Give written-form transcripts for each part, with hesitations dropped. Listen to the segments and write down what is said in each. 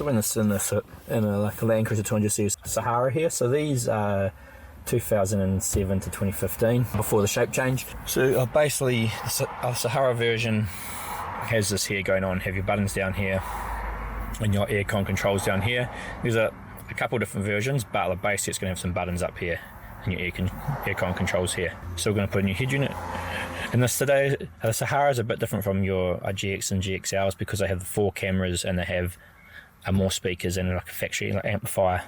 So in a like a LandCruiser 200 Series Sahara here. So these are 2007 to 2015, before the shape change. So basically, a Sahara version has this here going on. Have your buttons down here and your aircon controls down here. There's a couple different versions, but basically it's going to have some buttons up here and your aircon controls here. So we're going to put a new head unit in this today. The Sahara is a bit different from your GX and GXLs because they have the 4 cameras and they have more speakers and like a factory amplifier.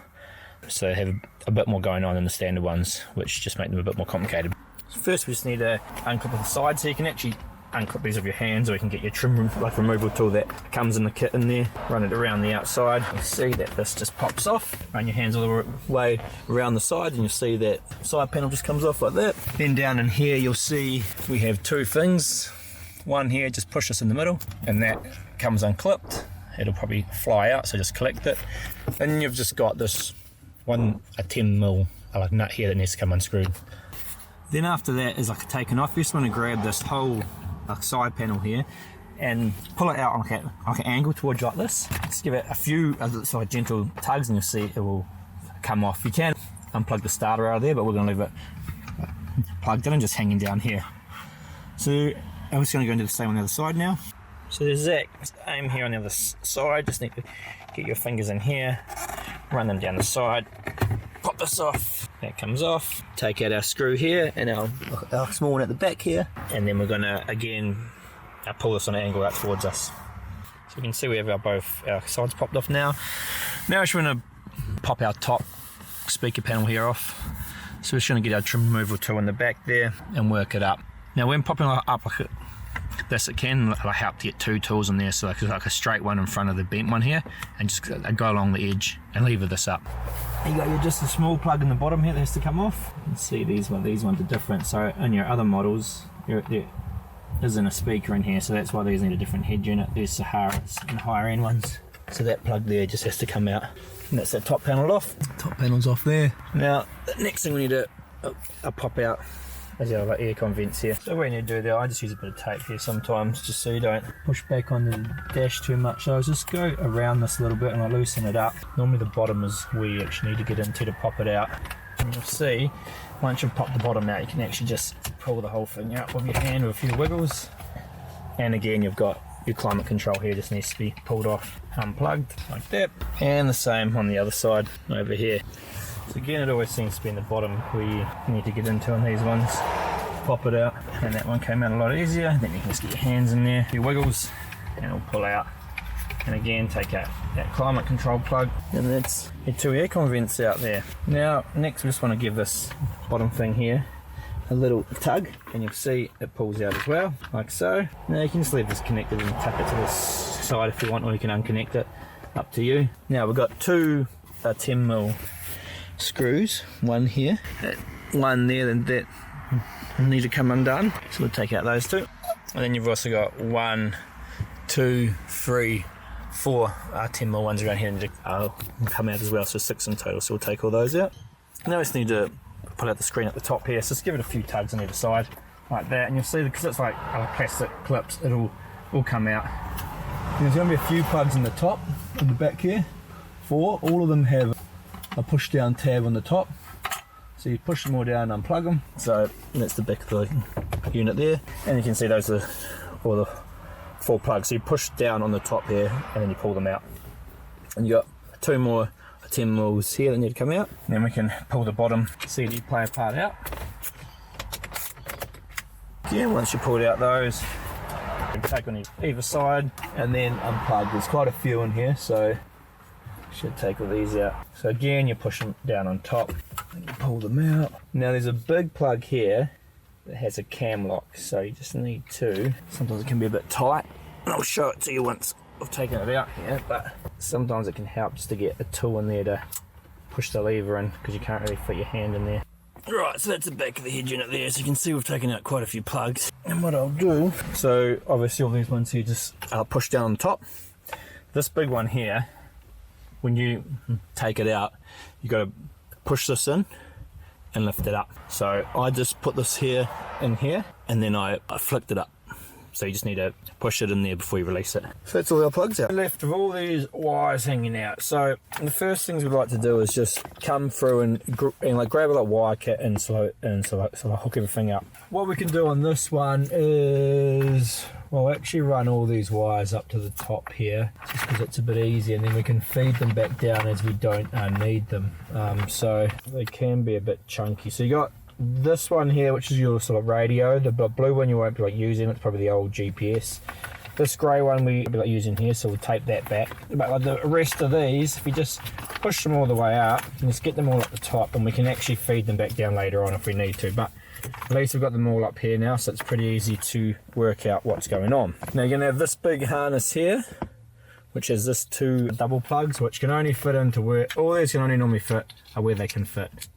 So they have a bit more going on than the standard ones, which just make them a bit more complicated. First we just need to unclip the side, so you can actually unclip these with your hands, or you can get your trim like removal tool that comes in the kit in there, run it around the outside. You see that this just pops off, run your hands all the way around the side and you'll see that side panel just comes off like that. Then down in here you'll see we have 2 things. One here, just push this in the middle and that comes unclipped. It'll probably fly out, so just collect it. And you've just got this a 10mm like nut here that needs to come unscrewed. Then after that is like taken off, you just want to grab this whole side panel here and pull it out on like an angle towards you like this. Just give it a few sort of gentle tugs and you'll see it will come off. You can unplug the starter out of there, but we're going to leave it plugged in and just hanging down here. So I'm just going to go and do the same on the other side now. So the exact same here on the other side. Just need to get your fingers in here, run them down the side, pop this off, that comes off, take out our screw here and our small one at the back here, and then we're going to again pull this on an angle out towards us. So you can see we have both our sides popped off now. Now we're just going to pop our top speaker panel here off. So we're just going to get our trim removal tool in the back there and work it up. Now when popping it up like this, it can help to get 2 tools in there, so like a straight one in front of the bent one here, and just go along the edge and lever this up. You got just a small plug in the bottom here that has to come off. You can see these ones are different. So in your other models, there isn't a speaker in here, so that's why these need a different head unit. There's Saharas and higher end ones. So that plug there just has to come out. And that's that top panel off. Top panel's off there. Now, the next thing we need to pop out is our aircon vents here. So what you need to do there, I just use a bit of tape here sometimes, just so you don't push back on the dash too much. So I'll just go around this a little bit and I'll loosen it up. Normally the bottom is where you actually need to get into to pop it out. And you'll see, once you've popped the bottom out, you can actually just pull the whole thing out with your hand with a few wiggles. And again, you've got your climate control here, just needs to be pulled off, unplugged, like that. And the same on the other side over here. So again, it always seems to be in the bottom where you need to get into on these ones. Pop it out, and that one came out a lot easier. Then you can just get your hands in there, your wiggles, and it'll pull out. And again, take out that climate control plug, and that's your 2 aircon vents out there. Now, next we just want to give this bottom thing here a little tug, and you'll see it pulls out as well, like so. Now you can just leave this connected and tuck it to this side if you want, or you can unconnect it, up to you. Now we've got 2 10mm screws, one here, one there, and that need to come undone, so we'll take out those 2. And then you've also got 1, 2, 3, 4 10mm ones around here, and will come out as well, so 6 in total, so we'll take all those out. Now we just need to pull out the screen at the top here, so just give it a few tugs on either side like that, and you'll see, because it's like plastic clips, it'll all come out. And there's going to be a few plugs in the top and the back here. 4, all of them have a push down tab on the top, so you push them all down and unplug them. So that's the back of the unit there, and you can see those are all the 4 plugs. So you push down on the top here and then you pull them out, and you got 2 more 10mm here that need to come out. Then we can pull the bottom CD player part out. Again, once you pulled out those, you can take on either side and then unplug. There's quite a few in here, so should take all these out. So again, you push them down on top and you pull them out. Now there's a big plug here that has a cam lock, so you just need 2. Sometimes it can be a bit tight, and I'll show it to you once I've taken it out here, but sometimes it can help just to get a tool in there to push the lever in, because you can't really fit your hand in there. Right, so that's the back of the head unit there, so you can see we've taken out quite a few plugs. And what I'll do, so obviously all these ones here just push down on top. This big one here, when you take it out, you got to push this in and lift it up. So I just put this here in here, and then I flicked it up so you just need to push it in there before you release it. So that's all our plugs out. Left of all these wires hanging out. So the first things we'd like to do is just come through and like grab a like wire kit and so hook everything up. What we can do on this one is, well, actually run all these wires up to the top here, just because it's a bit easier, and then we can feed them back down as we don't need them. So they can be a bit chunky. So you got this one here, which is your sort of radio. The blue one you won't be like using, it's probably the old GPS. This grey one we'll be like using here, so we'll tape that back. But like the rest of these, if we just push them all the way up and just get them all at the top, and we can actually feed them back down later on if we need to. But at least we've got them all up here now, so it's pretty easy to work out what's going on. Now you're going to have this big harness here, which is this 2 double plugs, which can only fit into where, all these can only normally fit are where they can fit.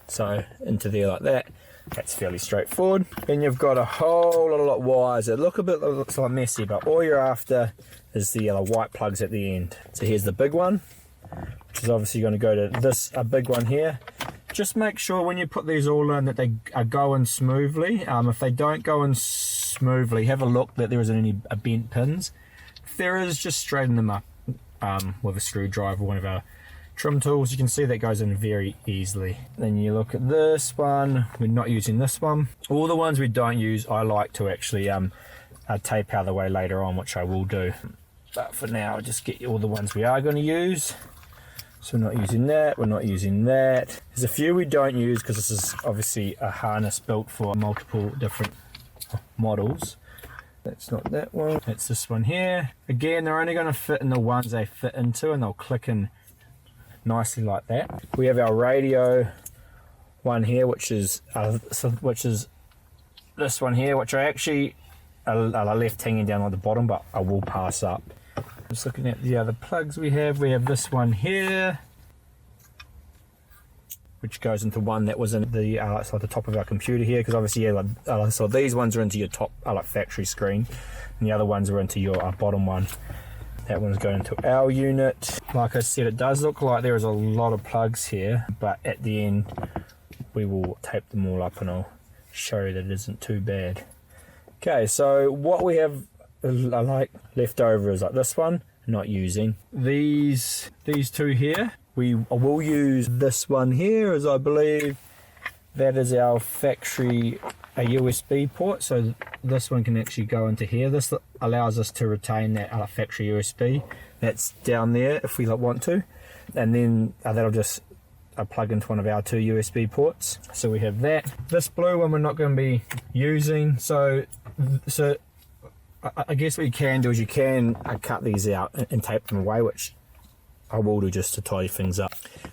So into there like that. That's fairly straightforward. Then you've got a whole lot of wires that look a bit looks like messy, but all you're after is the yellow white plugs at the end. So here's the big one, which is obviously going to go to this big one here. Just make sure when you put these all in that they are going smoothly. If they don't go in smoothly, have a look that there isn't any bent pins. If there is, just straighten them up with a screwdriver, one of our trim tools. You can see that goes in very easily. Then you look at this one, we're not using this one. All the ones we don't use, I like to actually tape out of the way later on, which I will do. But for now, I'll just get all the ones we are going to use. So we're not using that, we're not using that. There's a few we don't use because this is obviously a harness built for multiple different models. That's not that one, it's this one here. Again, they're only going to fit in the ones they fit into, and they'll click in nicely like that. We have our radio one here, which is this one here, which I actually left hanging down on the bottom, but I will pass up. Just looking at the other plugs we have this one here, which goes into one that was in the so the top of our computer here, because obviously so these ones are into your top factory screen, and the other ones are into your bottom one. That one's going into our unit. Like I said, it does look like there is a lot of plugs here, but at the end we will tape them all up and I'll show you that it isn't too bad. Okay, so what we have like left over is like this one, not using. These 2 here, we will use this one here, as I believe that is our factory USB port, so this one can actually go into here. This allows us to retain that factory USB that's down there if we want to, and then that'll just plug into one of our 2 USB ports. So we have that. This blue one we're not going to be using, so I guess what you can do is you can cut these out and tape them away, which I will do just to tidy things up.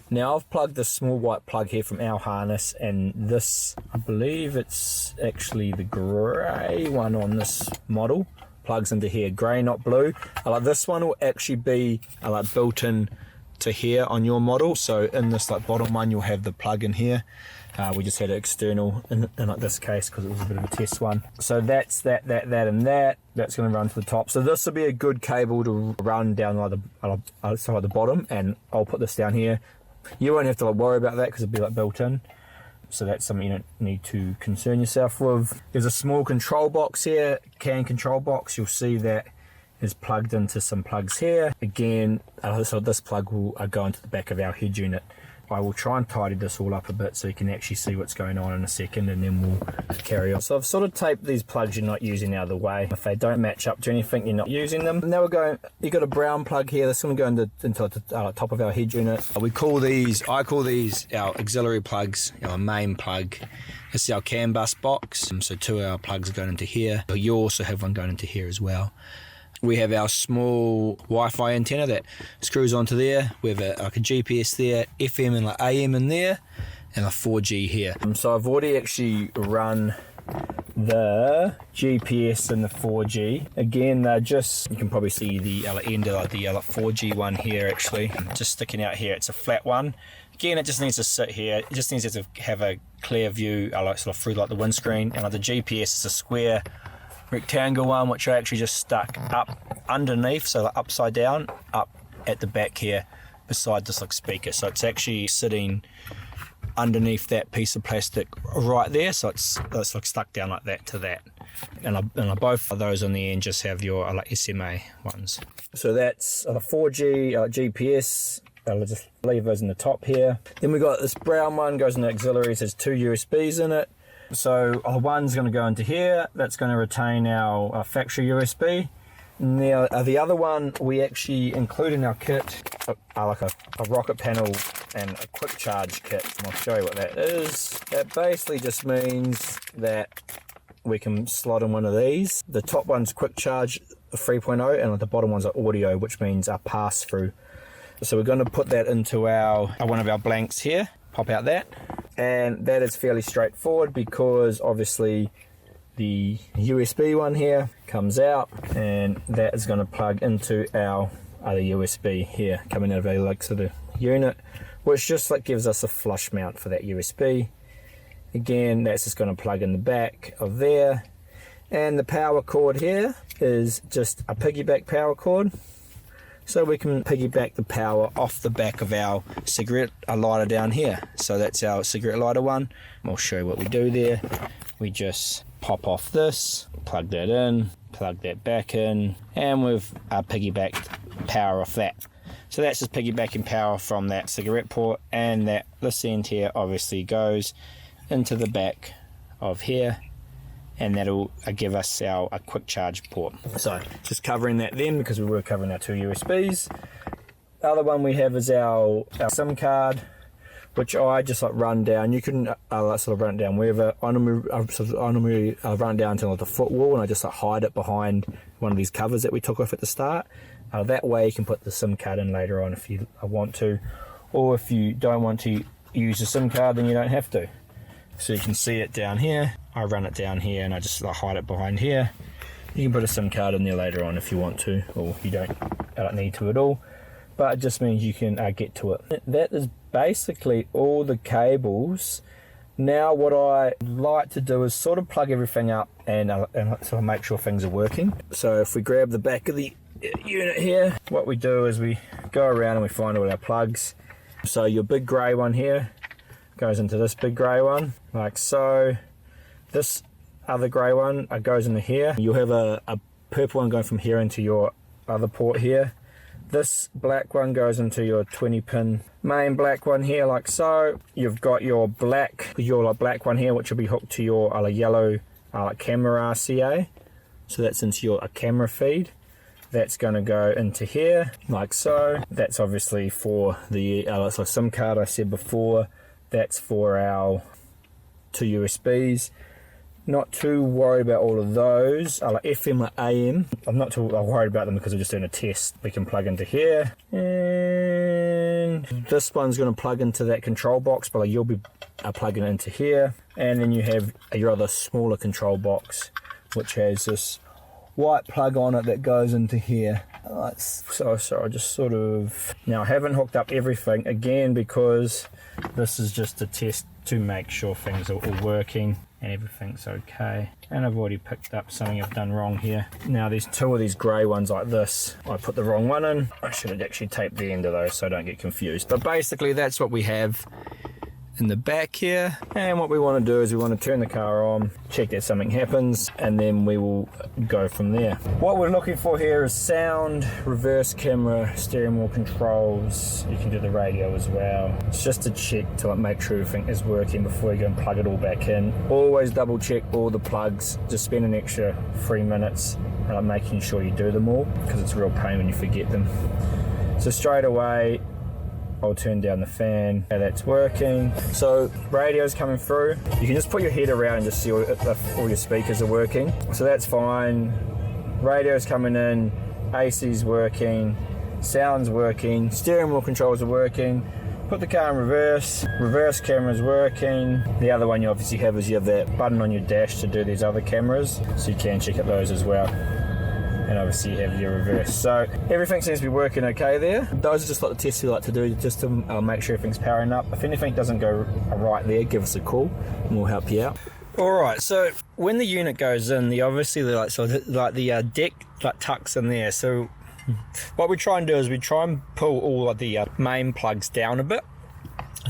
Now I've plugged this small white plug here from our harness, and this, I believe it's actually the grey one on this model, plugs into here, grey not blue. This one will actually be built in to here on your model, so in this bottom one you'll have the plug in here. We just had it external in this case because it was a bit of a test one. So that's that and that's going to run to the top. So this will be a good cable to run down the bottom, and I'll put this down here. You won't have to worry about that because it'll be built in. So that's something you don't need to concern yourself with. There's a small control box here, CAN control box. You'll see that is plugged into some plugs here. Again, so this plug will go into the back of our head unit. I will try and tidy this all up a bit so you can actually see what's going on in a second, and then we'll carry on. So I've sort of taped these plugs you're not using out of the way. If they don't match up to anything, you're not using them. Now you've got a brown plug here. This one going into the top of our head unit. I call these our auxiliary plugs, our main plug. This is our CAN bus box. So 2 of our plugs are going into here. You also have one going into here as well. We have our small Wi-Fi antenna that screws onto there. We have a GPS there, FM and AM in there, and a 4G here. So I've already actually run the GPS and the 4G. Again, they're just, you can probably see the end of the 4G one here actually, just sticking out here. It's a flat one. Again, it just needs to sit here. It just needs to have a clear view sort of through the windscreen. And the GPS is a square rectangle one, which I actually just stuck up underneath, so upside down, up at the back here beside this speaker. So it's actually sitting underneath that piece of plastic right there, so it's like stuck down like that to that. And both of those on the end just have your like SMA ones. So that's a 4G GPS. I'll just leave those in the top here. Then we got this brown one, goes into auxiliaries, has 2 USBs in it. So one's going to go into here, that's going to retain our factory USB. Now the other one we actually include in our kit, like a rocket panel and a quick charge kit. And I'll show you what that is. That basically just means that we can slot in one of these. The top one's quick charge 3.0 and the bottom one's audio, which means a pass through. So we're going to put that into one of our blanks here, pop out that, and that is fairly straightforward because obviously the USB one here comes out and that is going to plug into our other USB here coming out of our like sort of unit, which just like gives us a flush mount for that USB. Again, that's just going to plug in the back of there, and the power cord here is just a piggyback power cord. So we can piggyback the power off the back of our cigarette lighter down here. So that's our cigarette lighter one. I'll show you what we do there. We just pop off this, plug that in, plug that back in, and we've piggybacked power off that. So that's just piggybacking power from that cigarette port, and this end here obviously goes into the back of here, and that'll give us a quick charge port. So just covering that then, because we were covering our 2 USBs. The other one we have is our SIM card, which I just like run down. You can sort of run it down wherever. I normally run it down to like the foot wall, and I just like hide it behind one of these covers that we took off at the start. That way you can put the SIM card in later on if you want to, or if you don't want to use the SIM card, then you don't have to. So you can see it down here. I run it down here and I just hide it behind here. You can put a SIM card in there later on if you want to, or you don't need to at all. But it just means you can get to it. That is basically all the cables. Now what I like to do is sort of plug everything up and sort of make sure things are working. So if we grab the back of the unit here, what we do is we go around and we find all our plugs. So your big grey one here goes into this big grey one, like so. This other grey one goes into here. You'll have a purple one going from here into your other port here. This black one goes into your 20 pin main black one here, like so. You've got your black one here, which will be hooked to your yellow camera RCA. So that's into your camera feed. That's going to go into here, like so. That's obviously for the SIM card I said before. That's for our 2 USBs. Not too worried about all of those. Like FM or AM, I'm not too worried about them because we're just doing a test. We can plug into here, and this one's going to plug into that control box, but you'll be plugging it into here. And then you have your other smaller control box, which has this white plug on it that goes into here. So I just sort of, now I haven't hooked up everything again because this is just a test to make sure things are all working and everything's okay. And I've already picked up something I've done wrong here. Now there's 2 of these grey ones like this. I put the wrong one in. I should have actually taped the end of those so I don't get confused. But basically that's what we have in the back here, and what we want to do is we want to turn the car on, check that something happens, and then we will go from there. What we're looking for here is sound, reverse camera, steering wheel controls. You can do the radio as well. It's just to check to make sure everything is working before you go and plug it all back in. Always double check all the plugs. Just spend an extra 3 minutes making sure you do them all, because it's a real pain when you forget them. So straight away I'll turn down the fan. Okay, that's working. So radio's coming through. You can just put your head around and just see if all your speakers are working. So that's fine. Radio's coming in, AC's working, sound's working, steering wheel controls are working. Put the car in reverse camera's working. The other one you obviously have is you have that button on your dash to do these other cameras, so you can check at those as well. And obviously you have your reverse. So everything seems to be working okay there. Those are just like the tests we like to do, just to make sure everything's powering up. If anything doesn't go right there, give us a call and we'll help you out. Alright, so when the unit goes in, the deck tucks in there. So what we try and do is we try and pull all of the main plugs down a bit.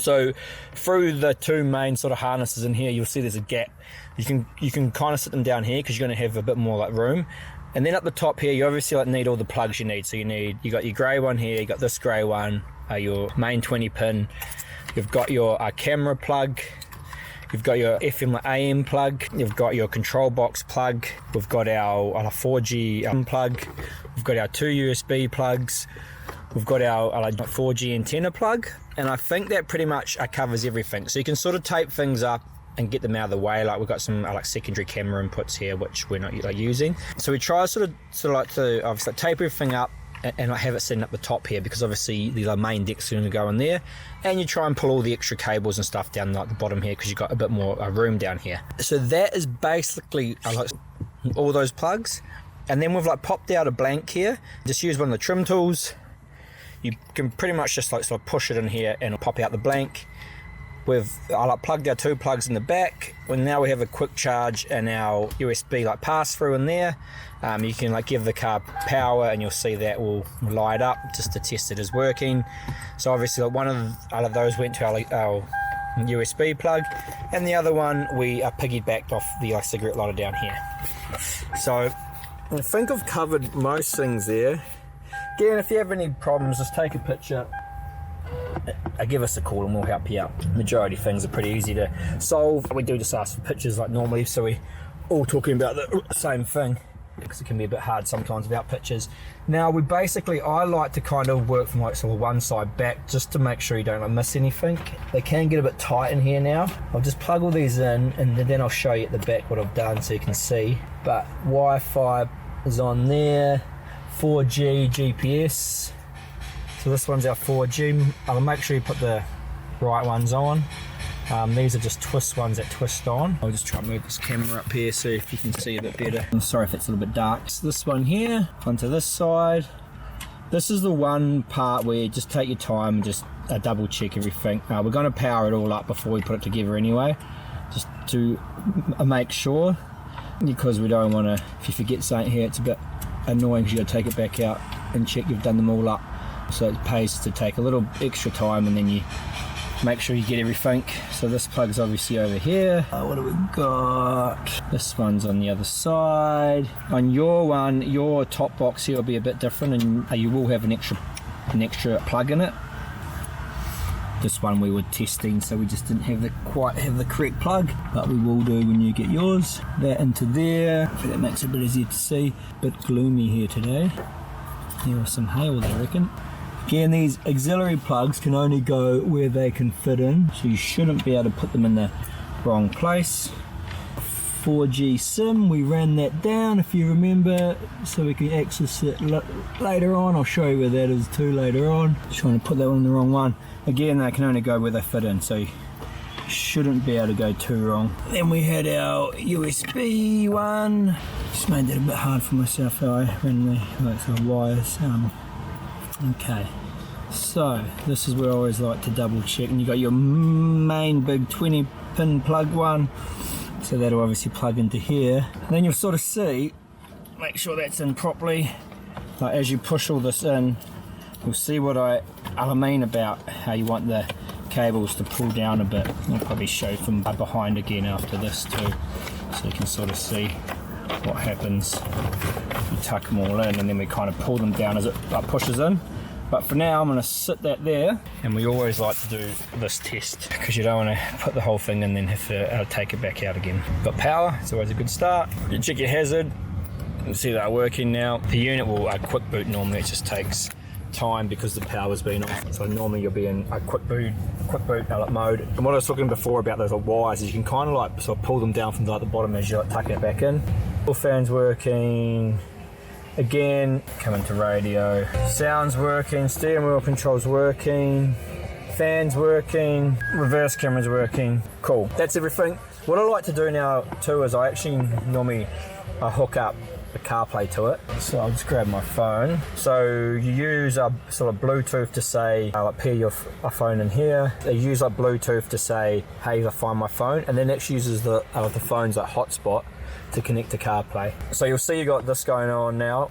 So through the two main sort of harnesses in here, you'll see there's a gap. You can kind of sit them down here because you're going to have a bit more like room. And then up the top here, you obviously like need all the plugs you need. So you got your grey one here, you got this grey one, your main 20 pin. You've got your camera plug. You've got your FM AM plug. You've got your control box plug. We've got our 4G plug. We've got our two USB plugs. We've got our 4G antenna plug. And I think that pretty much covers everything. So you can sort of tape things up and get them out of the way. Like we've got some like secondary camera inputs here, which we're not using. So we try sort of like to obviously tape everything up and I have it sitting up the top here, because obviously the main deck's going to go in there, and you try and pull all the extra cables and stuff down like the bottom here because you've got a bit more room down here. So that is basically like all those plugs. And then we've like popped out a blank here. Just use one of the trim tools. You can pretty much just like sort of push it in here and pop out the blank. I like plugged our two plugs in the back. Well, now we have a quick charge and our USB like pass through in there. You can like give the car power and you'll see that will light up just to test it is working. So obviously like one of those went to our USB plug, and the other one we piggybacked off the cigarette lighter down here. So I think I've covered most things there. Again, if you have any problems, just take a picture. Give us a call and we'll help you out. Majority of things are pretty easy to solve. We do just ask for pictures like normally, so we all talking about the same thing, because it can be a bit hard sometimes without pictures. Now I like to kind of work from like sort of one side back just to make sure you don't like miss anything. They can get a bit tight in here now. I'll just plug all these in and then I'll show you at the back what I've done so you can see. But Wi-Fi is on there, 4G GPS. So this one's our 4G. I'll make sure you put the right ones on. These are just twist ones that twist on. I'll just try and move this camera up here so if you can see a bit better. I'm sorry if it's a little bit dark. So this one here, onto this side. This is the one part where you just take your time and just double check everything. We're going to power it all up before we put it together anyway, just to make sure, because we don't want to, if you forget something here, it's a bit annoying because you've got to take it back out and check you've done them all up. So it pays to take a little extra time and then you make sure you get everything. So this plug's obviously over here. What do we got? This one's on the other side. On your one, your top box here will be a bit different, and you will have an extra plug in it. This one we were testing, so we just didn't quite have the correct plug, but we will do when you get yours. That into there. That makes it a bit easier to see. Bit gloomy here today. There was some hail, I reckon. Again, these auxiliary plugs can only go where they can fit in, so you shouldn't be able to put them in the wrong place. 4G SIM, we ran that down if you remember, so we can access it later on. I'll show you where that is too later on. Just trying to put that one in the wrong one. Again, they can only go where they fit in, so you shouldn't be able to go too wrong. Then we had our USB one. Just made that a bit hard for myself how I ran the wires. Okay, so this is where I always like to double check, and you got your main big 20 pin plug one, so that'll obviously plug into here, and then you'll sort of see, make sure that's in properly. Like as you push all this in, you'll see what I mean about how you want the cables to pull down a bit. I'll probably show from behind again after this too, so you can sort of see what happens. You tuck them all in and then we kind of pull them down as it pushes in. But for now I'm going to sit that there, and we always like to do this test because you don't want to put the whole thing in and then have to take it back out again. Got power, it's always a good start. You check your hazard, you see they're working now. The unit will quick boot normally, it just takes time because the power's been off. So normally you'll be in a quick boot mode. And what I was talking before about those wires is you can kind of like sort of pull them down from like the bottom as you like tuck it back in. All fans working. Again, coming to radio. Sound's working, steering wheel control's working, fans working, reverse camera's working. Cool, that's everything. What I like to do now too is I actually normally hook up the CarPlay to it. So I'll just grab my phone. So you use a sort of Bluetooth to say, like pair your phone in here. They use like Bluetooth to say, hey, I find my phone, and then it uses the phone's like hotspot to connect to CarPlay. So you'll see you got this going on now,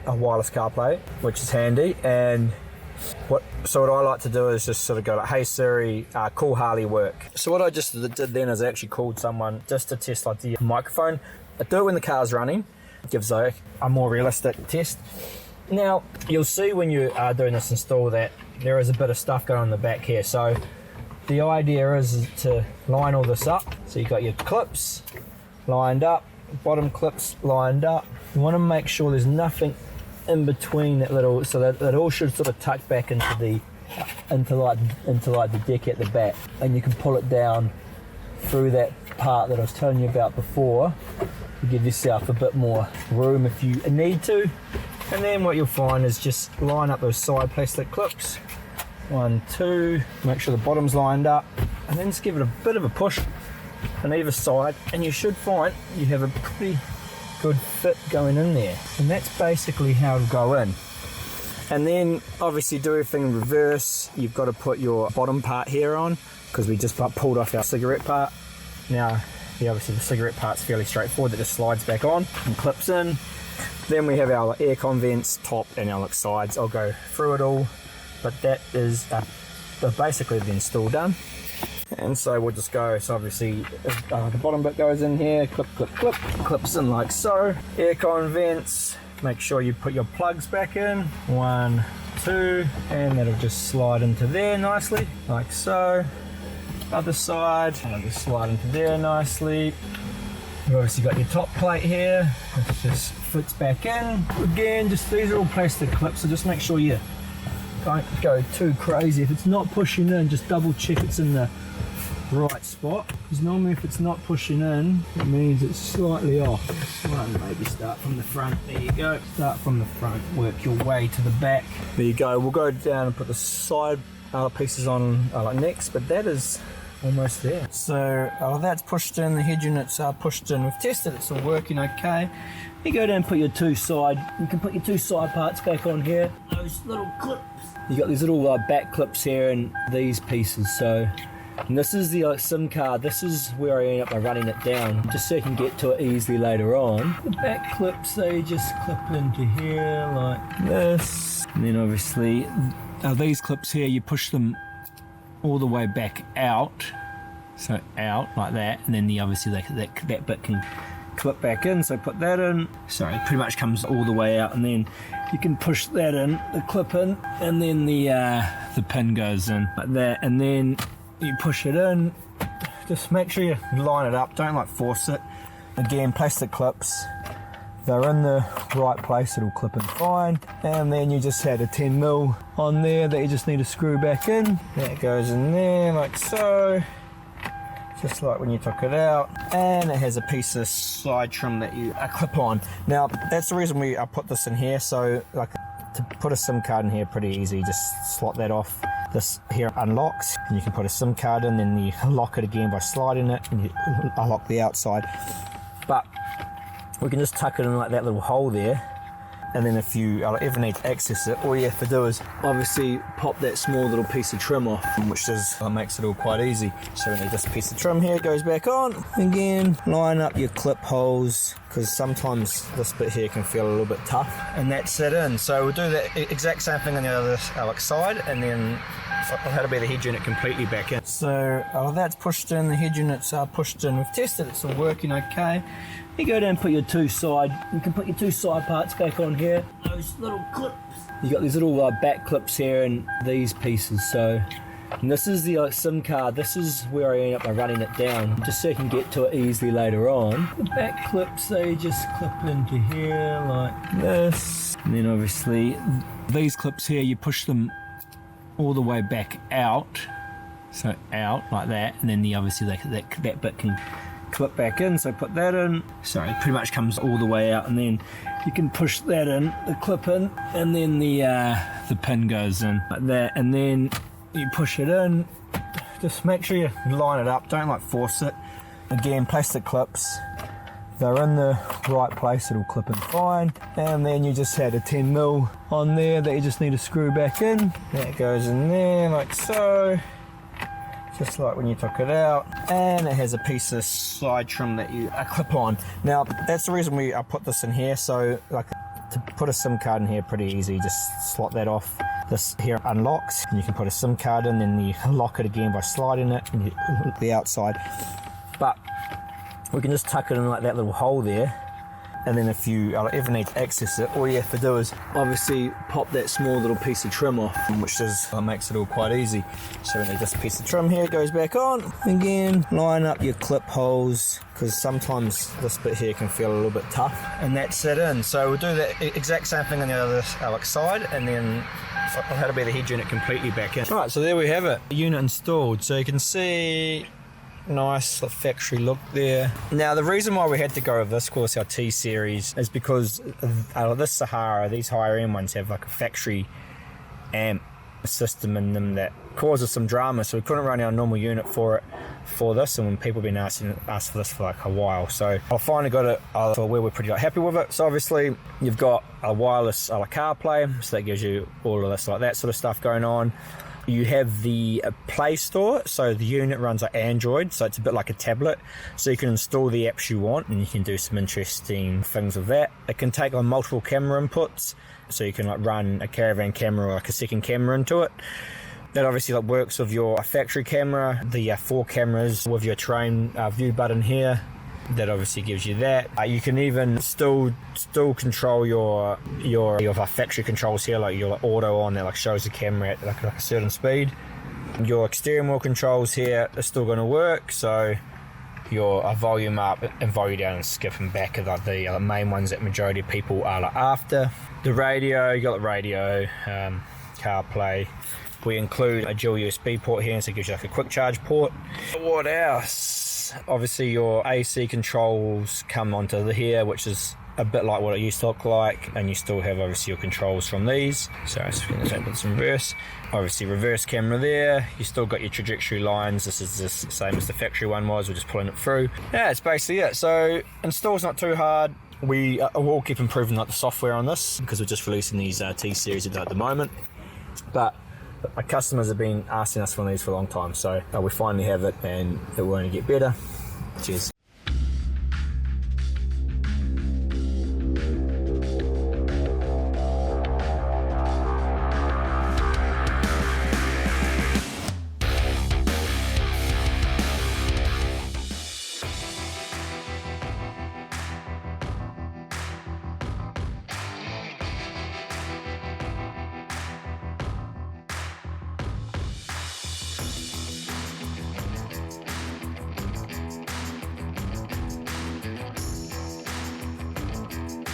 a wireless CarPlay, which is handy. And what So what I like to do is just sort of go like, hey Siri, call Harley work. So what I just did then is I actually called someone just to test like the microphone. I do it when the car's running. It gives a more realistic test. Now you'll see when you are doing this install that there is a bit of stuff going on in the back here. So the idea is to line all this up. So you've got your clips lined up, bottom clips lined up. You want to make sure there's nothing in between that little, so that it all should sort of tuck back into the like the deck at the back, and you can pull it down through that part that I was telling you about before to give yourself a bit more room if you need to. And then what you'll find is just line up those side plastic clips, 1, 2, make sure the bottom's lined up, and then just give it a bit of a push on either side, and you should find you have a pretty good fit going in there. And that's basically how it'll go in. And then obviously do everything in reverse. You've got to put your bottom part here on, because we just pulled off our cigarette part. Now obviously the cigarette part's fairly straightforward, that just slides back on and clips in. Then we have our aircon vents, top and our sides. I'll go through it all, but that is basically the install done. And so we'll just go, so obviously the bottom bit goes in here, clip, clips in like so. Aircon vents, make sure you put your plugs back in, 1, 2, and that'll just slide into there nicely, like so. Other side, and it'll just slide into there nicely. You've obviously got your top plate here, it just fits back in. Again, just these are all plastic clips, so just make sure you don't go too crazy. If it's not pushing in, just double check it's in the right spot, because normally if it's not pushing in, it means it's slightly off. Slightly, maybe start from the front. There you go. Start from the front, work your way to the back. There you go. We'll go down and put the side pieces on like next, but that is almost there. So that's pushed in, the head units are pushed in. We've tested it's all working okay. You go down and put your two side parts back on here. Those little clips. You got these little back clips here and these pieces. So, and this is the SIM card. This is where I end up by running it down, just so you can get to it easily later on. The back clips, they just clip into here like this. And then obviously these clips here, you push them all the way back out, so out like that, and then obviously that bit can clip back in, so put that in. So it pretty much comes all the way out, and then you can push that in, the clip in, and then the pin goes in like that, and then you push it in. Just make sure you line it up, don't like force it. Again, plastic clips, they're in the right place, it'll clip in fine. And then you just had a 10mm on there that you just need to screw back in. That goes in there like so, just like when you took it out. And it has a piece of side trim that you clip on. Now that's the reason I put this in here, so like to put a SIM card in here pretty easy, just slot that off. This here unlocks, and you can put a SIM card in, then you lock it again by sliding it, and you unlock the outside. But we can just tuck it in like that little hole there, and then if you ever need to access it, all you have to do is obviously pop that small little piece of trim off, which makes it all quite easy. So we need this piece of trim here, goes back on. Again, line up your clip holes, because sometimes this bit here can feel a little bit tough, and that's it in. So we'll do that exact same thing on the other side, and then that'll be the head unit completely back in. So that's pushed in, the head units are pushed in. We've tested it's all working okay. You go down and put your two side parts back on here. Those little clips. You got these little back clips here and these pieces. So, and this is the SIM card. This is where I end up by running it down, just so you can get to it easily later on. The back clips, they just clip into here like this. And then obviously these clips here, you push them all the way back out, so out like that, and then obviously that bit can clip back in, so put that in. So it pretty much comes all the way out, and then you can push that in, the clip in, and then the pin goes in like that, and then you push it in. Just make sure you line it up, don't like force it. Again, plastic clips, they're in the right place, it'll clip in fine. And then you just had a 10mm on there that you just need to screw back in. That goes in there like so, just like when you took it out. And it has a piece of side trim that you clip on. Now that's the reason I put this in here, so like to put a SIM card in here pretty easy, just slot that off. this here unlocks, and you can put a SIM card in, then you lock it again by sliding it, and you look the outside. But we can just tuck it in like that little hole there, and then if you ever need to access it, all you have to do is obviously pop that small little piece of trim off, which makes it all quite easy. So we need this piece of trim here, it goes back on. Again, line up your clip holes, because sometimes this bit here can feel a little bit tough, and that's it in. So we'll do that exact same thing on the other side, and then that'll be the head unit completely back in. Right, so there we have it, the unit installed. So you can see nice factory look there. Now the reason why we had to go with this, of course, our T series, is because this Sahara, these higher end ones have like a factory amp system in them that causes some drama, so we couldn't run our normal unit for this, and when people have been asking us for this for like a while, so I finally got it for where we're pretty happy with it. So obviously you've got a wireless CarPlay, so that gives you all of this like that sort of stuff going on. You have the Play Store, so the unit runs like Android, so it's a bit like a tablet, so you can install the apps you want and you can do some interesting things with that. It can take on multiple camera inputs, so you can like run a caravan camera or like a second camera into it. That obviously like works with your factory camera, the 4 cameras with your terrain view button here. That obviously gives you that. You can even still control your factory controls here, like your auto on that like shows the camera at like a certain speed. Your steering wheel controls here are still going to work, so your volume up and volume down and skip and back are like the main ones that majority of people are like after. The radio, you got the radio, CarPlay. We include a dual USB port here, so it gives you like a quick charge port. What else? Obviously your AC controls come onto here, which is a bit like what it used to look like, and you still have obviously your controls from these. So I'm just going to put some reverse. Obviously reverse camera there. You still got your trajectory lines. This is the same as the factory one was. We're just pulling it through. Yeah, it's basically it. So install's not too hard. We will keep improving like the software on this, because we're just releasing these T series at the moment. But our customers have been asking us for these for a long time, so we finally have it, and it will only get better. Cheers.